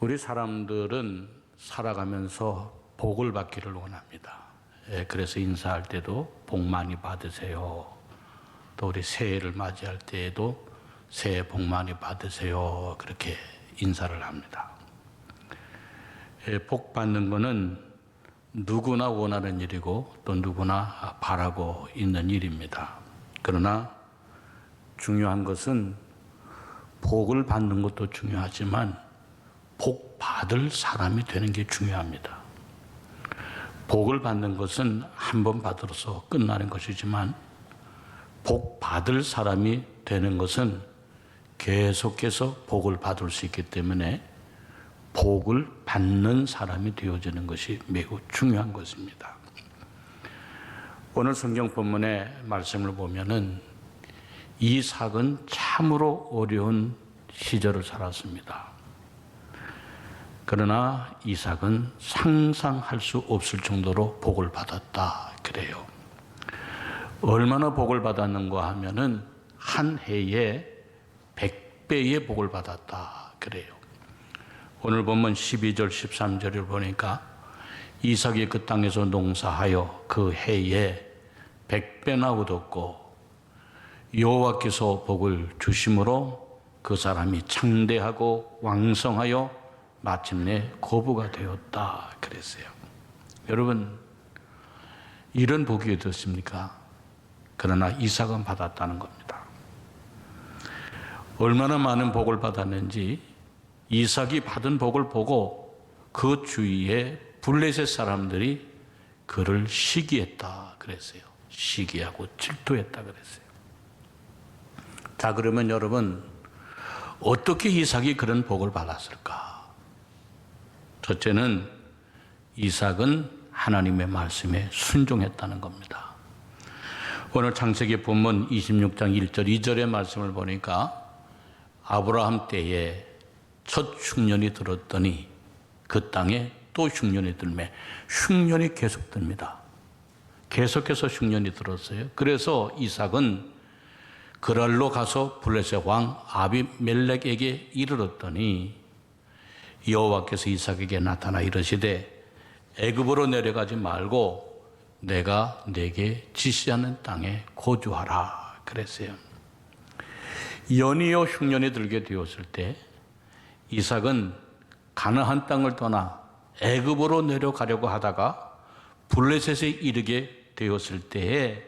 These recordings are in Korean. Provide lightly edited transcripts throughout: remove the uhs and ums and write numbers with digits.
우리 사람들은 살아가면서 복을 받기를 원합니다. 그래서 인사할 때도 복 많이 받으세요. 또 우리 새해를 맞이할 때에도 새해 복 많이 받으세요. 그렇게 인사를 합니다. 복 받는 것은 누구나 원하는 일이고 또 누구나 바라고 있는 일입니다. 그러나 중요한 것은 복을 받는 것도 중요하지만 복 받을 사람이 되는 게 중요합니다. 복을 받는 것은 한 번 받아서 끝나는 것이지만 복 받을 사람이 되는 것은 계속해서 복을 받을 수 있기 때문에 복을 받는 사람이 되어지는 것이 매우 중요한 것입니다. 오늘 성경 본문의 말씀을 보면은 이삭은 참으로 어려운 시절을 살았습니다. 그러나 이삭은 상상할 수 없을 정도로 복을 받았다 그래요. 얼마나 복을 받았는가 하면은 한 해에 100배의 복을 받았다 그래요. 오늘 보면 12절 13절을 보니까 이삭이 그 땅에서 농사하여 그 해에 100배나 얻었고 여호와께서 복을 주심으로 그 사람이 창대하고 왕성하여 마침내 거부가 되었다 그랬어요. 여러분, 이런 복이 어떻습니까? 그러나 이삭은 받았다는 겁니다. 얼마나 많은 복을 받았는지 이삭이 받은 복을 보고 그 주위에 블레셋 사람들이 그를 시기했다 그랬어요. 시기하고 질투했다 그랬어요. 자, 그러면 여러분, 어떻게 이삭이 그런 복을 받았을까? 첫째는 이삭은 하나님의 말씀에 순종했다는 겁니다. 오늘 창세기 본문 26장 1절 2절의 말씀을 보니까 아브라함 때에 첫 흉년이 들었더니 그 땅에 또 흉년이 들매 흉년이 계속 듭니다. 계속해서 흉년이 들었어요. 그래서 이삭은 그랄로 가서 블레셋 왕 아비멜렉에게 이르렀더니 여호와께서 이삭에게 나타나 이르시되 애굽으로 내려가지 말고 내가 네게 지시하는 땅에 거주하라 그랬어요. 연이어 흉년이 들게 되었을 때 이삭은 가나안 땅을 떠나 애굽으로 내려가려고 하다가 블레셋에 이르게 되었을 때에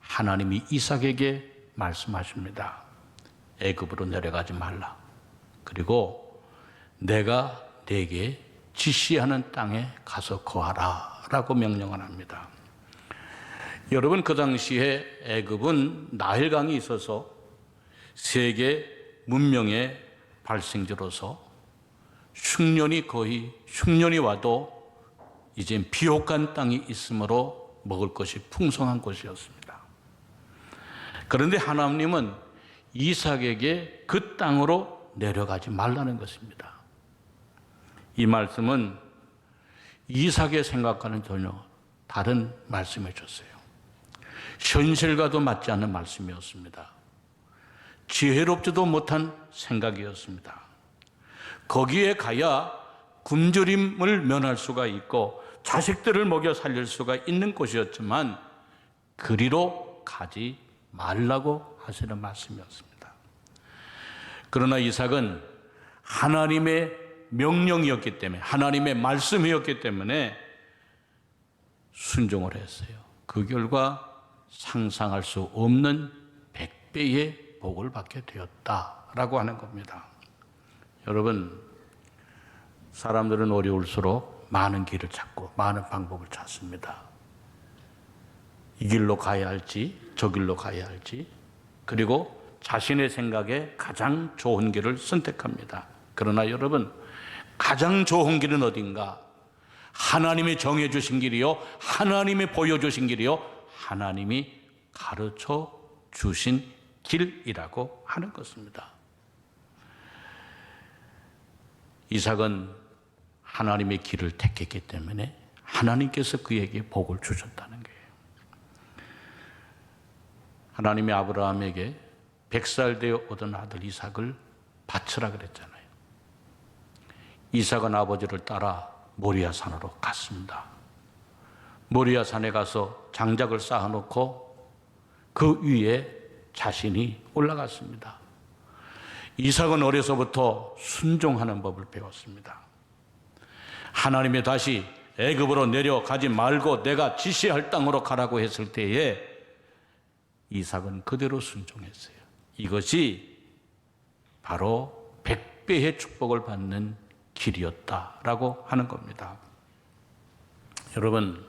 하나님이 이삭에게 말씀하십니다. 애굽으로 내려가지 말라. 그리고 내가 네게 지시하는 땅에 가서 거하라 라고 명령을 합니다. 여러분, 그 당시에 애굽은 나일강이 있어서 세계 문명의 발생지로서 흉년이 와도 이제 비옥한 땅이 있으므로 먹을 것이 풍성한 곳이었습니다. 그런데 하나님은 이삭에게 그 땅으로 내려가지 말라는 것입니다. 이 말씀은 이삭의 생각과는 전혀 다른 말씀해 줬어요. 현실과도 맞지 않는 말씀이었습니다. 지혜롭지도 못한 생각이었습니다. 거기에 가야 굶주림을 면할 수가 있고 자식들을 먹여 살릴 수가 있는 곳이었지만 그리로 가지 말라고 하시는 말씀이었습니다. 그러나 이삭은 하나님의 명령이었기 때문에, 하나님의 말씀이었기 때문에 순종을 했어요. 그 결과 상상할 수 없는 100배의 복을 받게 되었다라고 하는 겁니다. 여러분, 사람들은 어려울수록 많은 길을 찾고 많은 방법을 찾습니다. 이 길로 가야 할지 저 길로 가야 할지, 그리고 자신의 생각에 가장 좋은 길을 선택합니다. 그러나 여러분, 가장 좋은 길은 어딘가? 하나님이 정해 주신 길이요, 하나님이 보여주신 길이요, 하나님이 가르쳐 주신 길이라고 하는 것입니다. 이삭은 하나님의 길을 택했기 때문에 하나님께서 그에게 복을 주셨다는 거예요. 하나님이 아브라함에게 100살 되어 얻은 아들 이삭을 바치라 그랬잖아요. 이삭은 아버지를 따라 모리아 산으로 갔습니다. 모리아 산에 가서 장작을 쌓아놓고 그 위에 자신이 올라갔습니다. 이삭은 어려서부터 순종하는 법을 배웠습니다. 하나님이 다시 애굽으로 내려가지 말고 내가 지시할 땅으로 가라고 했을 때에 이삭은 그대로 순종했어요. 이것이 바로 100배의 축복을 받는 길이었다라고 하는 겁니다. 여러분,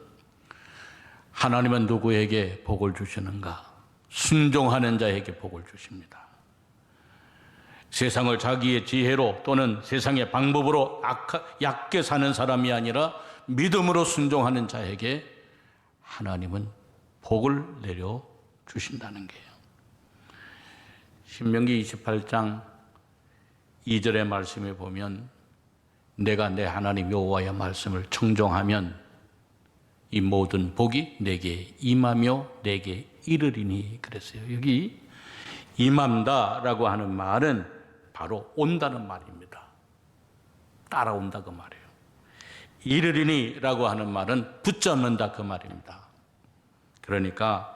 하나님은 누구에게 복을 주시는가? 순종하는 자에게 복을 주십니다. 세상을 자기의 지혜로 또는 세상의 방법으로 얕게 사는 사람이 아니라 믿음으로 순종하는 자에게 하나님은 복을 내려 주신다는 거예요. 신명기 28장 2절의 말씀에 보면 내가 내 하나님 여호와의 말씀을 청종하면 이 모든 복이 내게 임하며 내게 이르리니 그랬어요. 여기 임한다라고 하는 말은 바로 온다는 말입니다. 따라온다 그 말이에요. 이르리니라고 하는 말은 붙잡는다 그 말입니다. 그러니까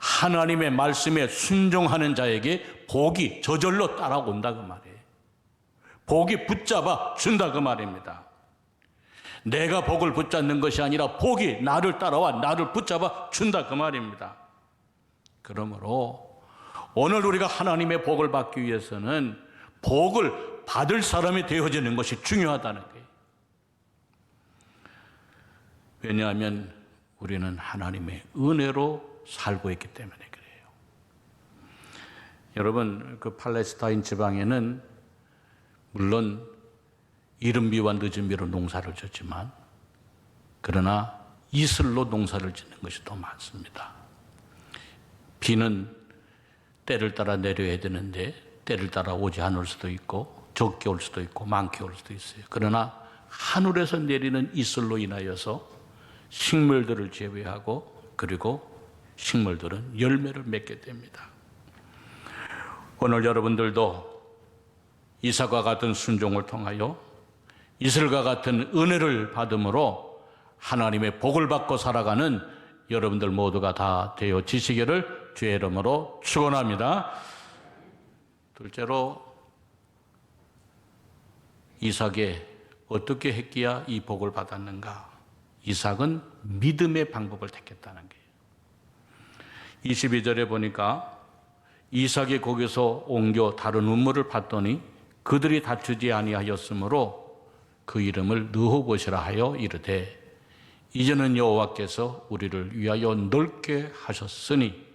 하나님의 말씀에 순종하는 자에게 복이 저절로 따라온다 그 말이에요. 복이 붙잡아 준다 그 말입니다. 내가 복을 붙잡는 것이 아니라 복이 나를 따라와 나를 붙잡아 준다 그 말입니다. 그러므로 오늘 우리가 하나님의 복을 받기 위해서는 복을 받을 사람이 되어지는 것이 중요하다는 거예요. 왜냐하면 우리는 하나님의 은혜로 살고 있기 때문에 그래요. 여러분, 그 팔레스타인 지방에는 물론 이른 비와 늦은 비로 농사를 짓지만 그러나 이슬로 농사를 짓는 것이 더 많습니다. 비는 때를 따라 내려야 되는데 때를 따라 오지 않을 수도 있고 적게 올 수도 있고 많게 올 수도 있어요. 그러나 하늘에서 내리는 이슬로 인하여서 식물들을 재배하고 그리고 식물들은 열매를 맺게 됩니다. 오늘 여러분들도 이삭과 같은 순종을 통하여 이슬과 같은 은혜를 받음으로 하나님의 복을 받고 살아가는 여러분들 모두가 다 되어지시기를 주의 이름으로 축원합니다. 둘째로 이삭이 어떻게 했기야 이 복을 받았는가? 이삭은 믿음의 방법을 택했다는 거예요. 22절에 보니까 이삭이 거기서 옮겨 다른 우물을 봤더니 그들이 다투지 아니하였으므로 그 이름을 르호봇이라 하여 이르되 이제는 여호와께서 우리를 위하여 넓게 하셨으니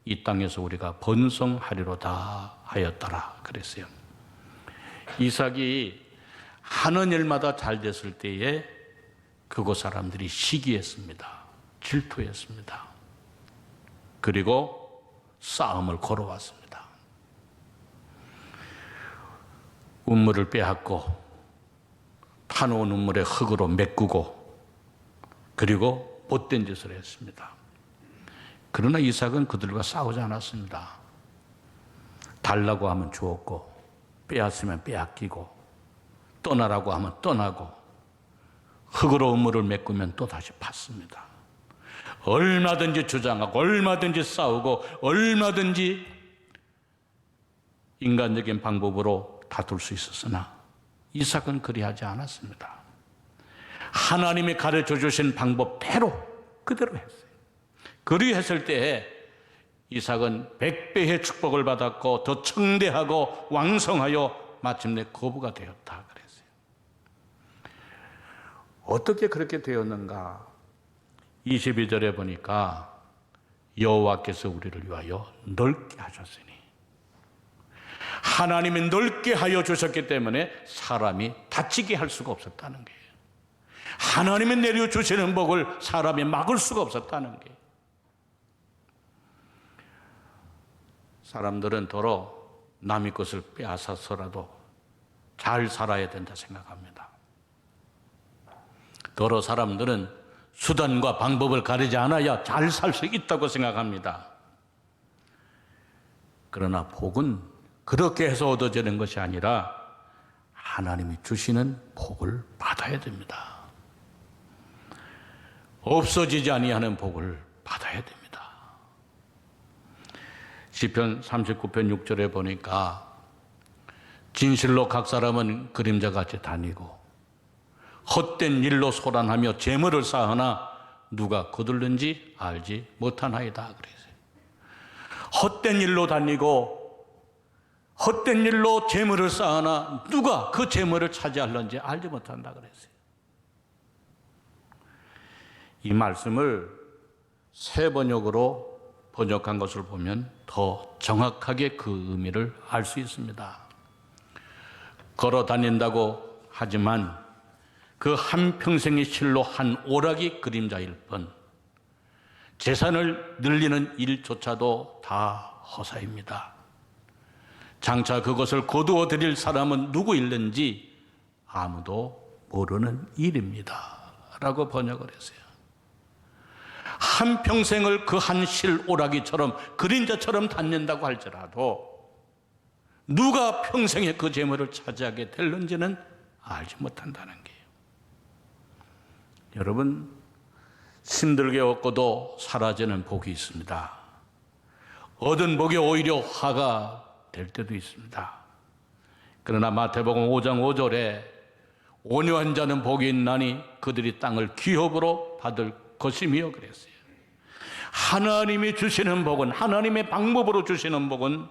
이 땅에서 우리가 번성하리로다 하였더라 그랬어요. 이삭이 하는 일마다 잘 됐을 때에 그곳 사람들이 시기했습니다. 질투했습니다. 그리고 싸움을 걸어왔습니다. 우물을 빼앗고 파놓은 우물에 흙으로 메꾸고 그리고 못된 짓을 했습니다. 그러나 이삭은 그들과 싸우지 않았습니다. 달라고 하면 주었고 빼앗으면 빼앗기고 떠나라고 하면 떠나고 흙으로 우물을 메꾸면 또다시 팠습니다. 얼마든지 주장하고 얼마든지 싸우고 얼마든지 인간적인 방법으로 다툴 수 있었으나 이삭은 그리하지 않았습니다. 하나님이 가르쳐 주신 방법대로 그대로 했어요. 그리했을 때에 이삭은 100배의 축복을 받았고 더 청대하고 왕성하여 마침내 거부가 되었다 그랬어요. 어떻게 그렇게 되었는가? 22절에 보니까 여호와께서 우리를 위하여 넓게 하셨으니 하나님이 넓게 하여 주셨기 때문에 사람이 다치게 할 수가 없었다는 거예요. 하나님이 내려주시는 복을 사람이 막을 수가 없었다는 거예요. 사람들은 더러 남의 것을 빼앗아서라도 잘 살아야 된다 생각합니다. 더러 사람들은 수단과 방법을 가리지 않아야 잘 살 수 있다고 생각합니다. 그러나 복은 그렇게 해서 얻어지는 것이 아니라 하나님이 주시는 복을 받아야 됩니다. 없어지지 아니하는 복을 받아야 됩니다. 시편 39편 6절에 보니까 진실로 각 사람은 그림자같이 다니고 헛된 일로 소란하며 재물을 쌓으나 누가 거둘는지 알지 못하나이다 그랬어요. 헛된 일로 다니고 헛된 일로 재물을 쌓으나 누가 그 재물을 차지하려는지 알지 못한다 그랬어요. 이 말씀을 새 번역으로 번역한 것을 보면 더 정확하게 그 의미를 알 수 있습니다. 걸어 다닌다고 하지만 그 한평생의 실로 한 오락이 그림자일 뿐 재산을 늘리는 일조차도 다 허사입니다. 장차 그것을 거두어 드릴 사람은 누구일는지 아무도 모르는 일입니다. 라고 번역을 했어요. 한평생을 그 한 실 오락이처럼 그림자처럼 다닌다고 할지라도 누가 평생에 그 재물을 차지하게 될는지는 알지 못한다는 게요. 여러분, 힘들게 얻고도 사라지는 복이 있습니다. 얻은 복이 오히려 화가 될 때도 있습니다. 그러나 마태복음 5장 5절에 온유한 자는 복이 있나니 그들이 땅을 기업으로 받을 것이며 그랬어요. 하나님이 주시는 복은, 하나님의 방법으로 주시는 복은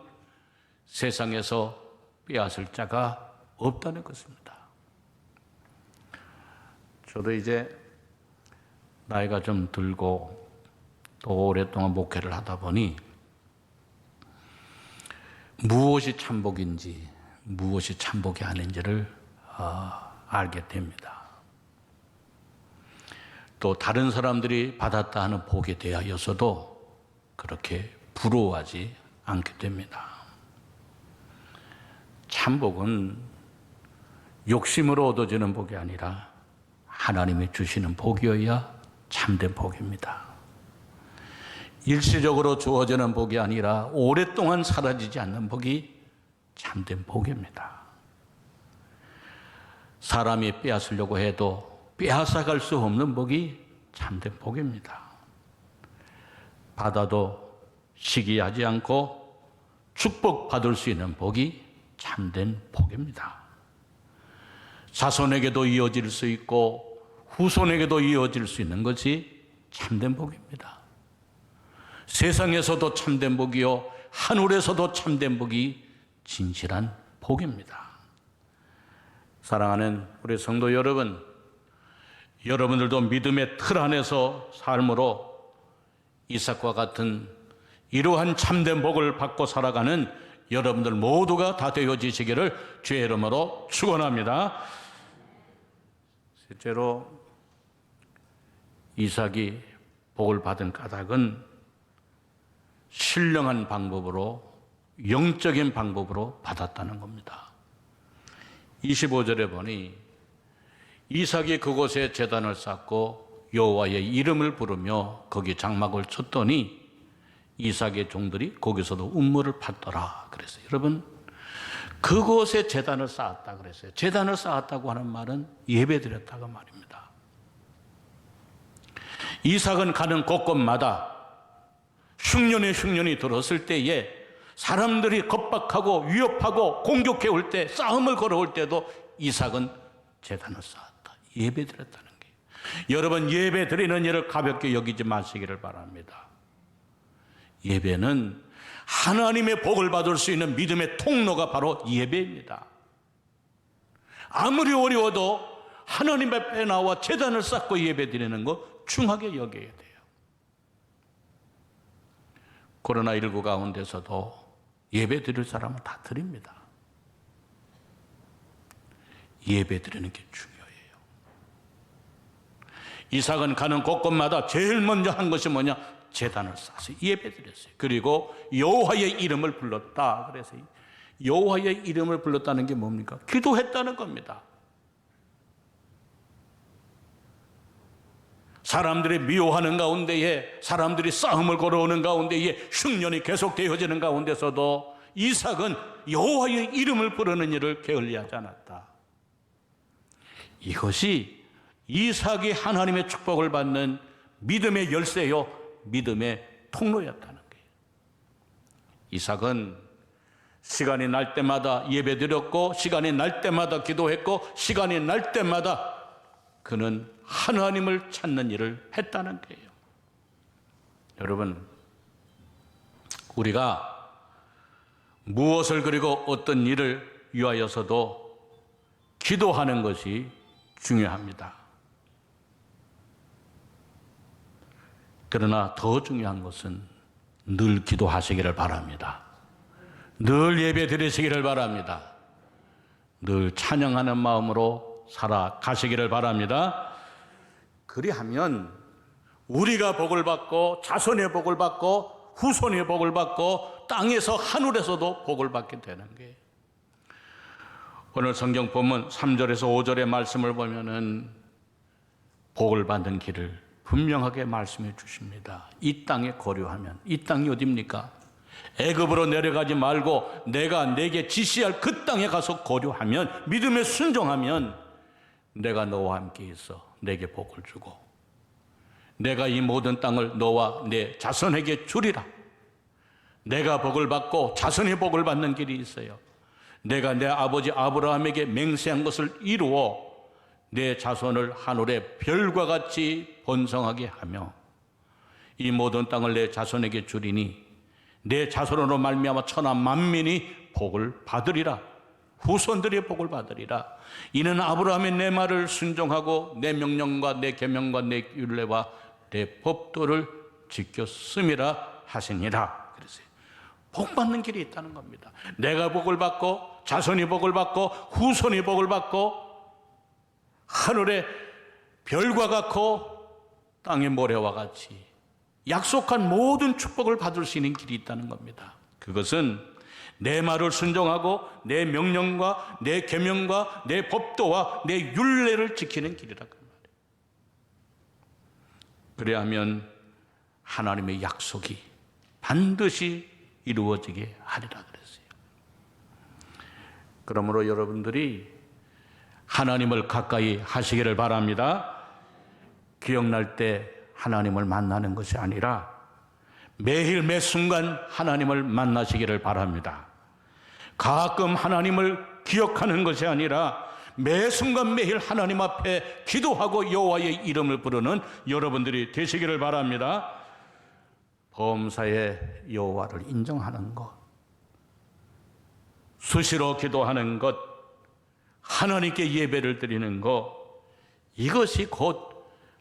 세상에서 빼앗을 자가 없다는 것입니다. 저도 이제 나이가 좀 들고 또 오랫동안 목회를 하다 보니 무엇이 참복인지 무엇이 참복이 아닌지를 알게 됩니다. 또 다른 사람들이 받았다 하는 복에 대하여서도 그렇게 부러워하지 않게 됩니다. 참복은 욕심으로 얻어지는 복이 아니라 하나님이 주시는 복이어야 참된 복입니다. 일시적으로 주어지는 복이 아니라 오랫동안 사라지지 않는 복이 참된 복입니다. 사람이 빼앗으려고 해도 빼앗아갈 수 없는 복이 참된 복입니다. 받아도 시기하지 않고 축복받을 수 있는 복이 참된 복입니다. 자손에게도 이어질 수 있고 후손에게도 이어질 수 있는 것이 참된 복입니다. 세상에서도 참된 복이요 하늘에서도 참된 복이 진실한 복입니다. 사랑하는 우리 성도 여러분, 여러분들도 믿음의 틀 안에서 삶으로 이삭과 같은 이러한 참된 복을 받고 살아가는 여러분들 모두가 다 되어지시기를 주의 이름으로 축원합니다. 실제로 이삭이 복을 받은 까닭은 신령한 방법으로, 영적인 방법으로 받았다는 겁니다. 25절에 보니 이삭이 그곳에 제단을 쌓고 여호와의 이름을 부르며 거기 장막을 쳤더니 이삭의 종들이 거기서도 운물을 팠더라 그랬어요. 여러분, 그곳에 제단을 쌓았다 그랬어요. 제단을 쌓았다고 하는 말은 예배드렸다고 말입니다. 이삭은 가는 곳곳마다 흉년이 들었을 때에 사람들이 겁박하고 위협하고 공격해 올 때, 싸움을 걸어올 때도 이삭은 제단을 쌓았다. 예배드렸다는 게. 여러분, 예배드리는 일을 가볍게 여기지 마시기를 바랍니다. 예배는 하나님의 복을 받을 수 있는 믿음의 통로가 바로 예배입니다. 아무리 어려워도 하나님 앞에 나와 제단을 쌓고 예배드리는 것 중하게 여겨야 돼요. 코로나19 가운데서도 예배 드릴 사람은 다 드립니다. 예배 드리는 게 중요해요. 이삭은 가는 곳곳마다 제일 먼저 한 것이 뭐냐? 제단을 쌓아서 예배 드렸어요. 그리고 여호와의 이름을 불렀다. 그래서 여호와의 이름을 불렀다는 게 뭡니까? 기도했다는 겁니다. 사람들이 미워하는 가운데에, 사람들이 싸움을 걸어오는 가운데에, 흉년이 계속되어지는 가운데서도 이삭은 여호와의 이름을 부르는 일을 게을리하지 않았다. 이것이 이삭이 하나님의 축복을 받는 믿음의 열쇠요, 믿음의 통로였다는 거예요. 이삭은 시간이 날 때마다 예배드렸고, 시간이 날 때마다 기도했고, 시간이 날 때마다 그는 하나님을 찾는 일을 했다는 거예요. 여러분, 우리가 무엇을 그리고 어떤 일을 위하여서도 기도하는 것이 중요합니다. 그러나 더 중요한 것은 늘 기도하시기를 바랍니다. 늘 예배 드리시기를 바랍니다. 늘 찬양하는 마음으로 살아가시기를 바랍니다. 그리하면 우리가 복을 받고 자손의 복을 받고 후손의 복을 받고 땅에서 하늘에서도 복을 받게 되는 거예요. 오늘 성경 본문 3절에서 5절의 말씀을 보면은 복을 받는 길을 분명하게 말씀해 주십니다. 이 땅에 거류하면, 이 땅이 어디입니까? 애굽으로 내려가지 말고 내가 내게 지시할 그 땅에 가서 거류하면, 믿음에 순종하면 내가 너와 함께 있어 내게 복을 주고 내가 이 모든 땅을 너와 내 자손에게 주리라. 내가 복을 받고 자손이 복을 받는 길이 있어요. 내가 내 아버지 아브라함에게 맹세한 것을 이루어 내 자손을 하늘의 별과 같이 번성하게 하며 이 모든 땅을 내 자손에게 주리니 내 자손으로 말미암아 천하 만민이 복을 받으리라. 후손들이 복을 받으리라. 이는 아브라함이 내 말을 순종하고 내 명령과 내 계명과 내 율례와 내 법도를 지켰음이라 하시니라. 그랬어요. 복 받는 길이 있다는 겁니다. 내가 복을 받고 자손이 복을 받고 후손이 복을 받고 하늘의 별과 같고 땅의 모래와 같이 약속한 모든 축복을 받을 수 있는 길이 있다는 겁니다. 그것은 내 말을 순종하고 내 명령과 내 계명과 내 법도와 내 율례를 지키는 길이라 그 말이에요. 그래야 하면 하나님의 약속이 반드시 이루어지게 하리라 그랬어요. 그러므로 여러분들이 하나님을 가까이 하시기를 바랍니다. 기억날 때 하나님을 만나는 것이 아니라 매일 매 순간 하나님을 만나시기를 바랍니다. 가끔 하나님을 기억하는 것이 아니라 매 순간 매일 하나님 앞에 기도하고 여호와의 이름을 부르는 여러분들이 되시기를 바랍니다. 범사의 여호와를 인정하는 것, 수시로 기도하는 것, 하나님께 예배를 드리는 것, 이것이 곧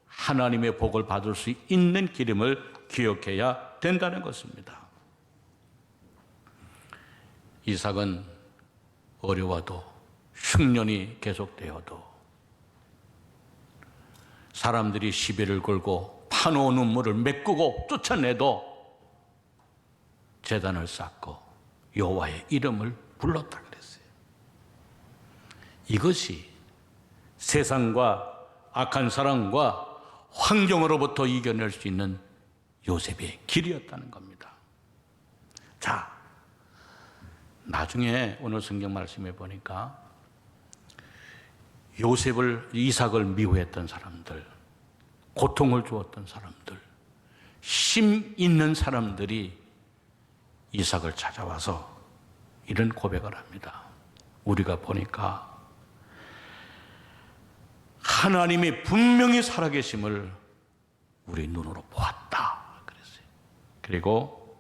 하나님의 복을 받을 수 있는 길임을 기억해야 된다는 것입니다. 이삭은 어려워도 흉년이 계속되어도 사람들이 시비를 걸고 파놓은 물을 메꾸고 쫓아내도 제단을 쌓고 여호와의 이름을 불렀다 그랬어요. 이것이 세상과 악한 사랑과 환경으로부터 이겨낼 수 있는 요셉의 길이었다는 겁니다. 자, 나중에 오늘 성경 말씀에 보니까 이삭을 미워했던 사람들, 고통을 주었던 사람들, 심 있는 사람들이 이삭을 찾아와서 이런 고백을 합니다. 우리가 보니까 하나님이 분명히 살아계심을 우리 눈으로 보았다 그랬어요. 그리고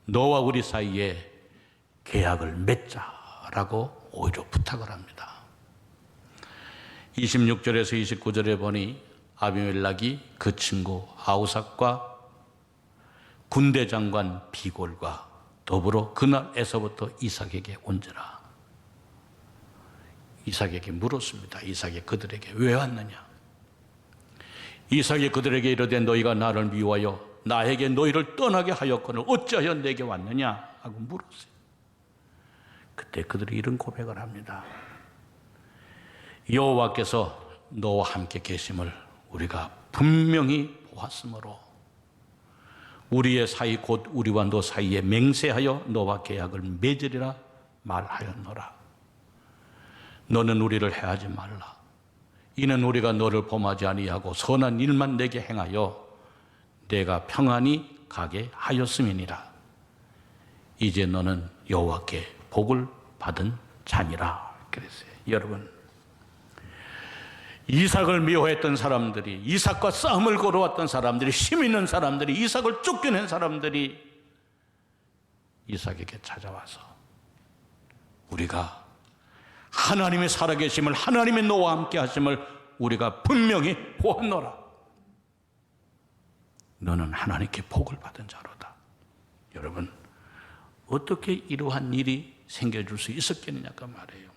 너와 우리 사이에 계약을 맺자라고 오히려 부탁을 합니다. 26절에서 29절에 보니 아비멜렉이 그 친구 아우삭과 군대 장관 비골과 더불어 그날에서부터 이삭에게 온지라. 이삭에게 물었습니다. 이삭이 그들에게 왜 왔느냐? 이삭이 그들에게 이르되 너희가 나를 미워하여 나에게 너희를 떠나게 하였거늘 어찌하여 내게 왔느냐? 하고 물었어요. 그때 그들이 이런 고백을 합니다. 여호와께서 너와 함께 계심을 우리가 분명히 보았으므로 우리의 사이 곧 우리와 너 사이에 맹세하여 너와 계약을 맺으리라 말하였노라. 너는 우리를 해하지 말라. 이는 우리가 너를 범하지 아니하고 선한 일만 내게 행하여 내가 평안히 가게 하였음이니라. 이제 너는 여호와께 복을 받은 자니라. 그랬어요. 여러분, 이삭을 미워했던 사람들이, 이삭과 싸움을 걸어왔던 사람들이, 힘 있는 사람들이, 이삭을 쫓겨낸 사람들이 이삭에게 찾아와서 우리가 하나님의 살아계심을, 하나님의 너와 함께 하심을 우리가 분명히 보았노라. 너는 하나님께 복을 받은 자로다. 여러분, 어떻게 이러한 일이 생겨줄 수 있었겠느냐고 말이에요.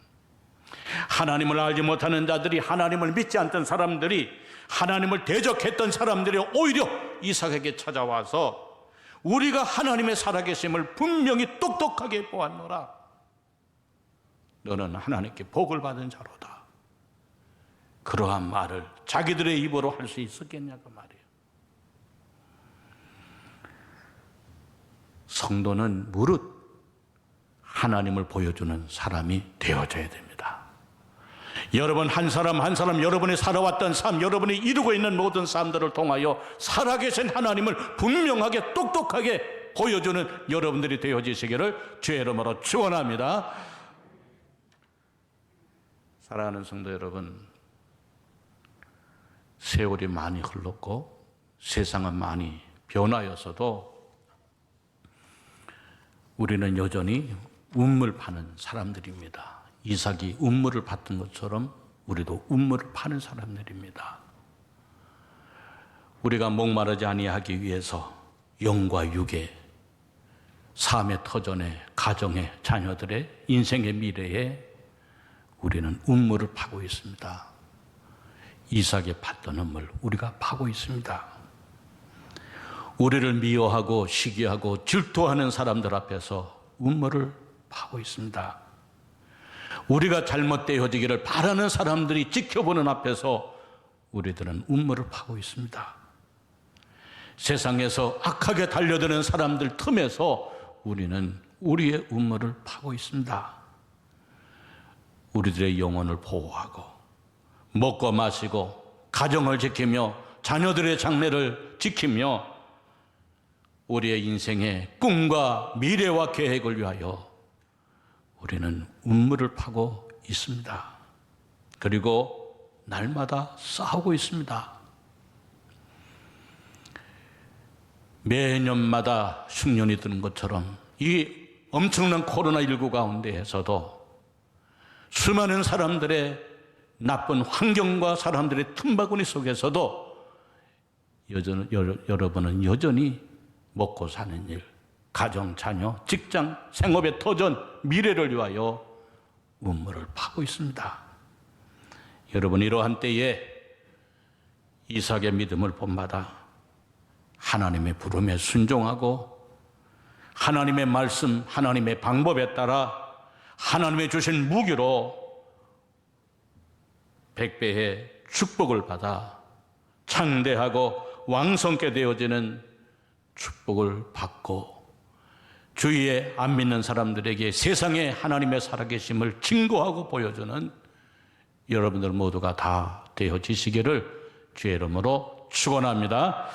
하나님을 알지 못하는 자들이, 하나님을 믿지 않던 사람들이, 하나님을 대적했던 사람들이 오히려 이삭에게 찾아와서 우리가 하나님의 살아계심을 분명히 똑똑하게 보았노라. 너는 하나님께 복을 받은 자로다. 그러한 말을 자기들의 입으로 할 수 있었겠냐고 말이에요. 성도는 무릇 하나님을 보여주는 사람이 되어져야 됩니다. 여러분 한 사람 한 사람 여러분이 살아왔던 삶, 여러분이 이루고 있는 모든 삶들을 통하여 살아계신 하나님을 분명하게 똑똑하게 보여주는 여러분들이 되어지시기를 주의 이름으로 축원합니다. 사랑하는 성도 여러분, 세월이 많이 흘렀고 세상은 많이 변하여서도 우리는 여전히 운물 파는 사람들입니다. 이삭이 운물을 받던 것처럼 우리도 운물을 파는 사람들입니다. 우리가 목마르지 아니하기 위해서 영과 육의 삶의 터전에, 가정의 자녀들의 인생의 미래에 우리는 운물을 파고 있습니다. 이삭이 팠던 운물 우리가 파고 있습니다. 우리를 미워하고 시기하고 질투하는 사람들 앞에서 운물을 파고 있습니다. 우리가 잘못되어지기를 바라는 사람들이 지켜보는 앞에서 우리들은 운물을 파고 있습니다. 세상에서 악하게 달려드는 사람들 틈에서 우리는 우리의 운물을 파고 있습니다. 우리들의 영혼을 보호하고 먹고 마시고 가정을 지키며 자녀들의 장래를 지키며 우리의 인생의 꿈과 미래와 계획을 위하여 우리는 운물을 파고 있습니다. 그리고 날마다 싸우고 있습니다. 매년마다 흉년이 드는 것처럼 이 엄청난 코로나19 가운데에서도 수많은 사람들의 나쁜 환경과 사람들의 틈바구니 속에서도 여러분은 여전히 먹고 사는 일, 가정, 자녀, 직장, 생업의 터전, 미래를 위하여 운물을 파고 있습니다. 여러분, 이러한 때에 이삭의 믿음을 본받아 하나님의 부름에 순종하고 하나님의 말씀, 하나님의 방법에 따라 하나님의 주신 무기로 100배의 축복을 받아 창대하고 왕성케 되어지는 축복을 받고 주위에 안 믿는 사람들에게 세상에 하나님의 살아계심을 증거하고 보여주는 여러분들 모두가 다 되어지시기를 주의 이름으로 축원합니다.